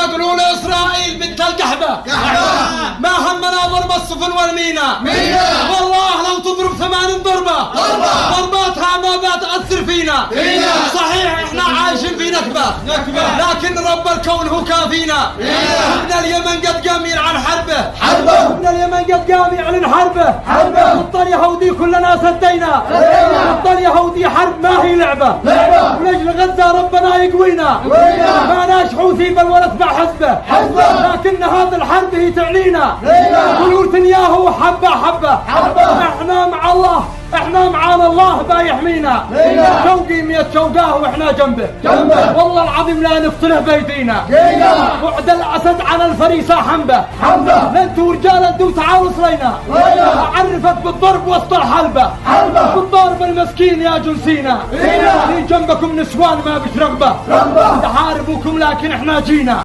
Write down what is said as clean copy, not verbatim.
يقولون اسرائيل بنت القحبه ما همنا ضرب السفن والمينا والله لو تضرب 8 ضربه ضرباتها ما بتاثر فينا صحيح احنا عايشين في نكبه لكن رب الكون هو كافينا ابن اليمن قد قام يلعن حربه ابن اليمن قد قام يعلن حربه ضد اليهودي كلنا سدينا ضد اليهودي حرب ما هي لعبه ولجل غزه ربنا يقوينا ما ناش حوثي بل ولا اتبع حزبه لكن هذه الحرب هي تعنينا قولوا نتنياهو حبه احنا مع الله احنا معانا الله بايحمينا شوقي 100 شوقاه واحنا جنبه والله العظيم لا نفصله بايدينا وعد الاسد على الفريسه حنبه لانتو رجال انتو تعالوا صلينا اعرفك بالضرب وسط الحلبه بالضرب المسكين يا جنسينا في جنبكم نسوان ما بش رغبه نحاربوكم لكن احنا جينا